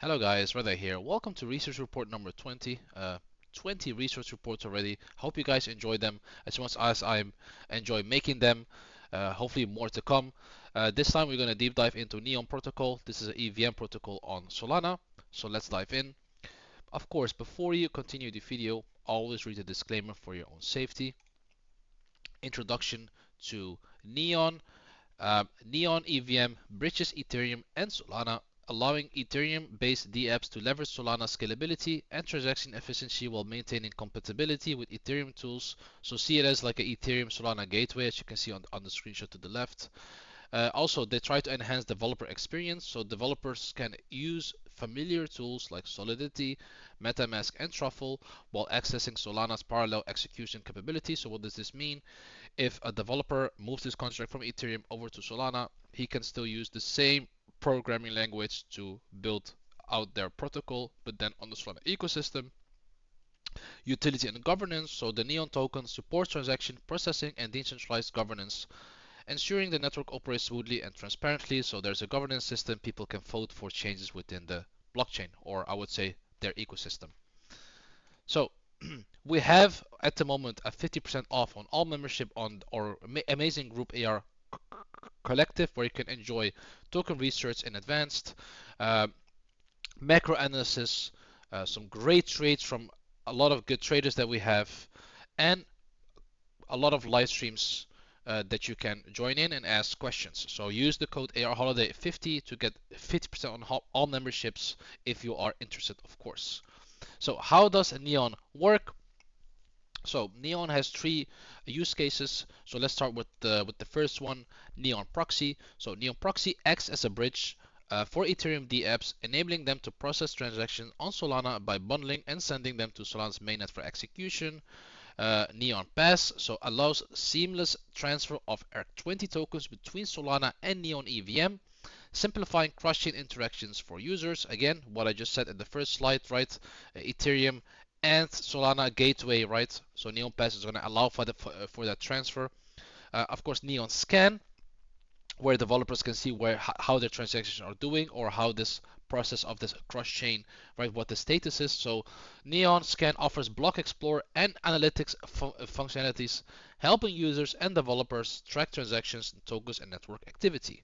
Hello guys, Reda here. Welcome to research report number 20. 20 research reports already. Hope you guys enjoy them as much as I enjoy making them. Hopefully more to come. This time we're going to deep dive into Neon protocol. This is an EVM protocol on Solana. So let's dive in. Of course, before you continue the video, always read the disclaimer for your own safety. Introduction to Neon. Neon EVM bridges Ethereum and Solana, allowing Ethereum-based dApps to leverage Solana's scalability and transaction efficiency while maintaining compatibility with Ethereum tools. So see it as like an Ethereum Solana gateway, as you can see on the screenshot to the left. Also, they try to enhance developer experience, so developers can use familiar tools like Solidity, MetaMask, and Truffle while accessing Solana's parallel execution capability. So what does this mean? If a developer moves his contract from Ethereum over to Solana, he can still use the same programming language to build out their protocol, but then on the Solana ecosystem. Utility and governance, so the Neon token supports transaction processing and decentralized governance, ensuring the network operates smoothly and transparently. So there's a governance system, people can vote for changes within the blockchain, or I would say their ecosystem. So we have at the moment a 50% off on all membership on our amazing group AR collective, where you can enjoy token research in advanced, macro analysis, some great trades from a lot of good traders that we have, and a lot of live streams that you can join in and ask questions. So use the code ARHoliday50 to get 50% on all memberships if you are interested, of course. So how does a Neon work? So Neon has three use cases. So let's start with the first one, Neon Proxy. So Neon Proxy acts as a bridge for Ethereum dApps, enabling them to process transactions on Solana by bundling and sending them to Solana's mainnet for execution. Neon Pass so allows seamless transfer of ERC20 tokens between Solana and Neon EVM, simplifying cross-chain interactions for users. Again, what I just said in the first slide, right? Ethereum and Solana gateway, right? So Neon Pass is going to allow for that transfer. Of course, Neon Scan, where developers can see how their transactions are doing, or how this process of this cross-chain, right, what the status is. So Neon Scan offers block explorer and analytics functionalities, helping users and developers track transactions, tokens, and network activity.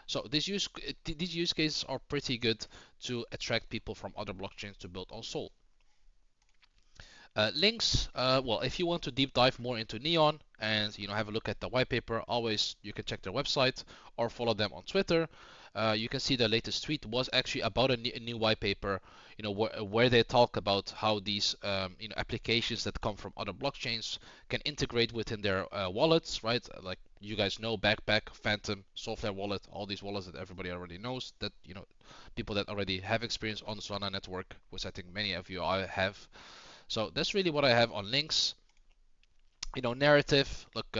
So these use cases are pretty good to attract people from other blockchains to build on Sol. Links, well, if you want to deep dive more into Neon and have a look at the white paper, always you can check their website or follow them on Twitter. You can see the latest tweet was actually about a new white paper, where they talk about how these applications that come from other blockchains can integrate within their wallets, right? Like you guys know, Backpack, Phantom, Soulflare Wallet, all these wallets that everybody already knows, that people that already have experience on the Solana network, which I think many of you have. So that's really what I have on links. Narrative. Look,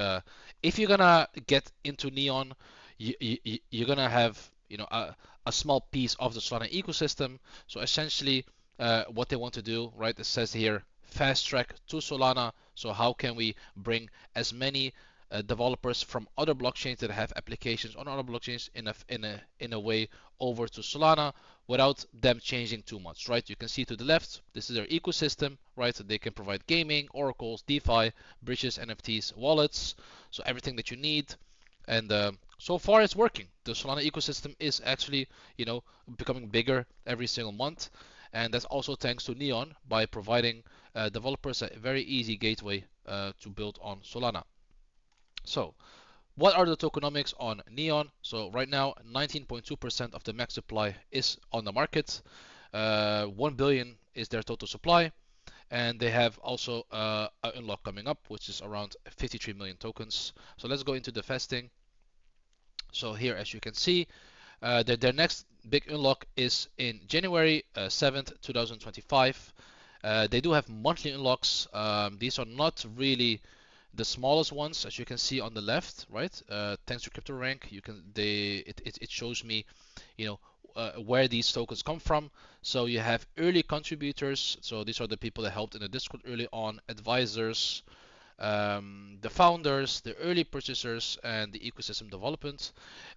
if you're gonna get into Neon, you're gonna have a small piece of the Solana ecosystem. So essentially, what they want to do, right? It says here, fast track to Solana. So how can we bring as many developers from other blockchains that have applications on other blockchains in a way over to Solana without them changing too much, right? You can see to the left, this is their ecosystem, right? So they can provide gaming, oracles, DeFi, bridges, NFTs, wallets, so everything that you need. And so far it's working. The Solana ecosystem is actually, becoming bigger every single month. And that's also thanks to Neon by providing developers a very easy gateway to build on Solana. So, what are the tokenomics on Neon? So right now, 19.2% of the max supply is on the market. 1 billion is their total supply, and they have also an unlock coming up, which is around 53 million tokens. So let's go into the vesting. So here, as you can see, their next big unlock is in January 7th, 2025. They do have monthly unlocks. These are not really the smallest ones, as you can see on the left, right? Thanks to CryptoRank, it shows me, where these tokens come from. So you have early contributors. So these are the people that helped in the Discord early on, advisors, the founders, the early purchasers, and the ecosystem development.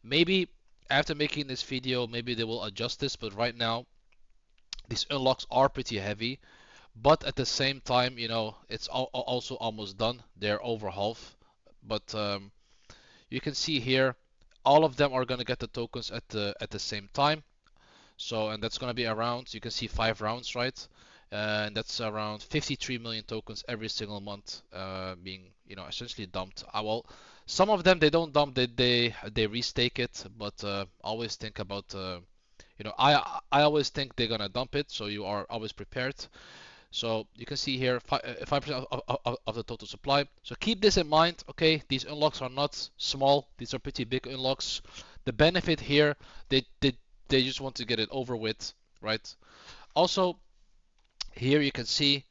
Maybe after making this video, maybe they will adjust this, but right now These unlocks are pretty heavy, but at the same time, you know, it's also almost done. They're over half, but you can see here, all of them are gonna get the tokens at the same time. So, and that's gonna be around, you can see 5 rounds, right? And that's around 53 million tokens every single month being, you know, essentially dumped. Well, some of them they don't dump, they restake it, but always think about, you know, I always think they're gonna dump it, so you are always prepared. So you can see here 5% of the total supply. So keep this in mind. Okay, these unlocks are not small. These are pretty big unlocks. The benefit here, they just want to get it over with, right? Also, here you can see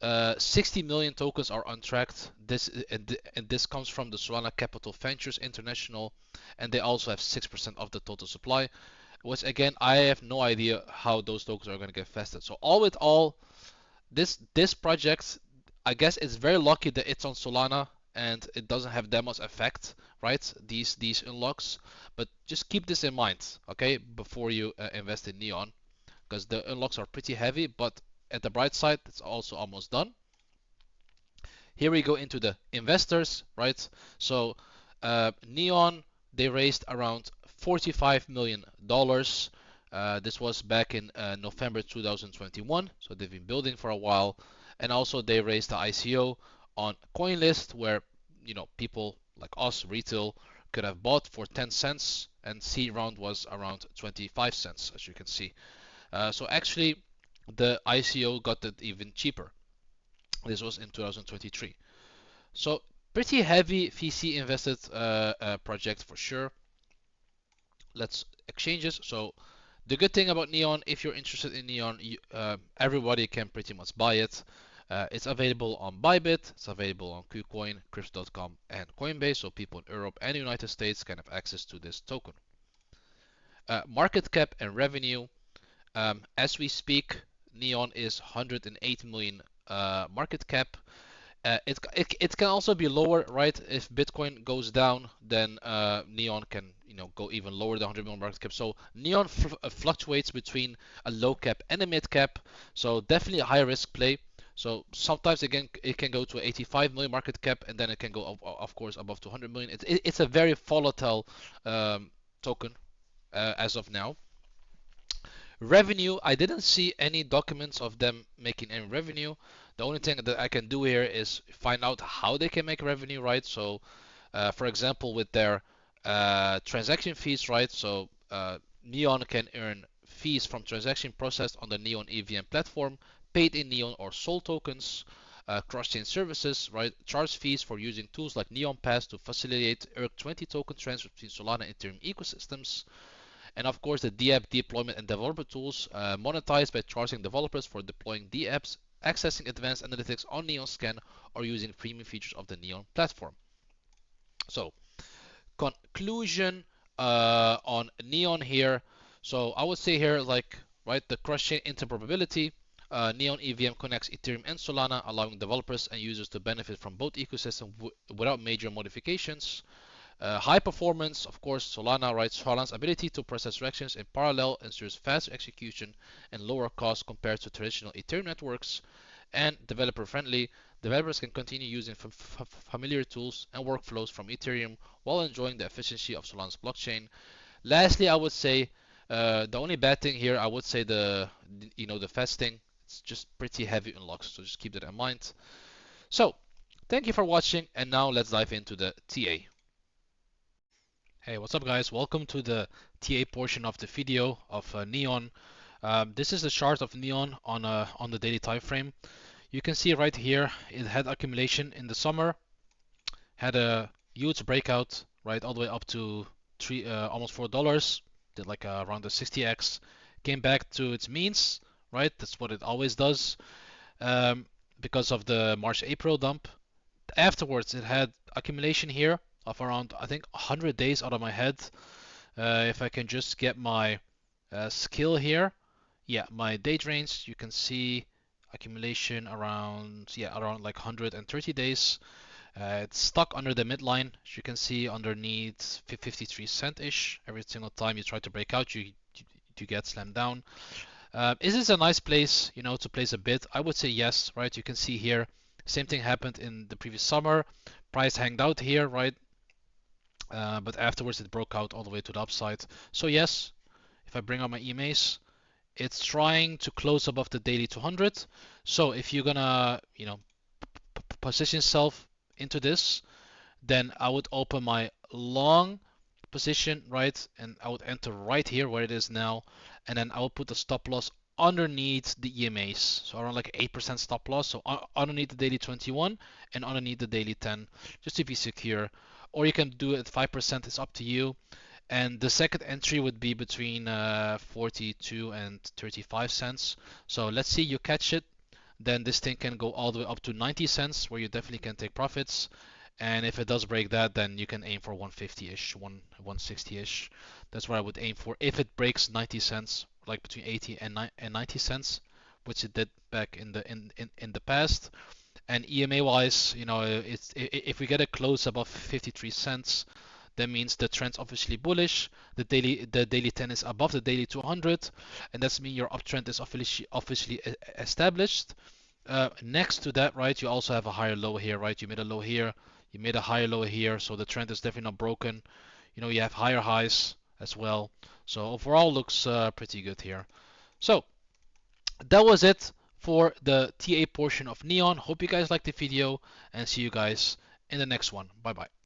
60 million tokens are untracked. And this comes from the Solana Capital Ventures International, and they also have 6% of the total supply. Which again, I have no idea how those tokens are going to get vested. So all with all, this project, I guess it's very lucky that it's on Solana and it doesn't have that much effect, right? These unlocks, but just keep this in mind, okay, before you invest in Neon, because the unlocks are pretty heavy. But at the bright side, it's also almost done. Here we go into the investors, right? So Neon, they raised around $45 million. This was back in November 2021, so they've been building for a while. And also they raised the ICO on CoinList, where, you know, people like us, retail, could have bought for 10 cents, and seed round was around 25 cents, as you can see. So actually, the ICO got it even cheaper. This was in 2023. So pretty heavy VC invested project for sure. Let's exchanges. So the good thing about Neon, if you're interested in Neon, everybody can pretty much buy it. It's available on Bybit, it's available on KuCoin, Crypto.com, and Coinbase, so people in Europe and the United States can have access to this token. Market cap and revenue. As we speak, Neon is 108 million market cap. It can also be lower, right? If Bitcoin goes down, then Neon can, you know, go even lower than 100 million market cap. So Neon fluctuates between a low cap and a mid cap. So definitely a high risk play. So sometimes again it can go to 85 million market cap, and then it can go of course above 200 million. It's a very volatile token as of now. Revenue, I didn't see any documents of them making any revenue. The only thing that I can do here is find out how they can make revenue, right? So, for example, with their transaction fees, right? So, Neon can earn fees from transaction processed on the Neon EVM platform, paid in Neon or Sol tokens, cross-chain services, right? Charge fees for using tools like Neon Pass to facilitate ERC20 token transfers between Solana and Ethereum ecosystems. And of course, the DApp deployment and developer tools monetize by charging developers for deploying DApps, accessing advanced analytics on Neon Scan, or using premium features of the Neon platform. So, conclusion on Neon here. So I would say here, like, right, the cross-chain interoperability. Neon EVM connects Ethereum and Solana, allowing developers and users to benefit from both ecosystems without major modifications. High performance, of course, Solana, right? Solana's ability to process transactions in parallel ensures faster execution and lower costs compared to traditional Ethereum networks. And developer friendly, developers can continue using familiar tools and workflows from Ethereum while enjoying the efficiency of Solana's blockchain. Lastly, I would say the only bad thing here, I would say the fasting. It's just pretty heavy unlocks, so just keep that in mind. So, thank you for watching, and now let's dive into the TA. Hey, what's up guys? Welcome to the TA portion of the video of Neon. This is the chart of Neon on the daily time frame. You can see right here it had accumulation in the summer, had a huge breakout right all the way up to almost $4, did like around the 60x, came back to its means, right? That's what it always does um, because of the March-April dump. Afterwards, it had accumulation here of around, I think, 100 days out of my head. If I can just get my skill here, yeah, my date range, you can see accumulation around, yeah, around like 130 days. It's stuck under the midline, as you can see underneath 53 cent-ish. Every single time you try to break out, you get slammed down. Is this a nice place, you know, to place a bid? I would say yes, right? You can see here, same thing happened in the previous summer. Price hanged out here, right? But afterwards it broke out all the way to the upside. So yes, if I bring up my EMAs, it's trying to close above the daily 200. So if you're gonna, you know, position yourself into this, then I would open my long position, right? And I would enter right here where it is now, and then I will put the stop loss underneath the EMAs, so around like 8% stop loss, so underneath the daily 21 and underneath the daily 10, just to be secure. Or you can do it at 5%, it's up to you. And the second entry would be between 42 and 35 cents. So let's see you catch it, then this thing can go all the way up to 90 cents, where you definitely can take profits. And if it does break that, then you can aim for 150-ish, 160-ish. That's what I would aim for. If it breaks 90 cents, like between 80 and 90 cents, which it did back in the past. And EMA wise, you know, if we get a close above 53 cents, that means the trend's obviously bullish. The daily 10 is above the daily 200, and that's mean your uptrend is officially established. Next to that, right, you also have a higher low here, right? You made a low here, you made a higher low here, so the trend is definitely not broken. You know, you have higher highs as well. So overall looks pretty good here. So that was it for the TA portion of Neon. Hope you guys liked the video, and see you guys in the next one. Bye bye.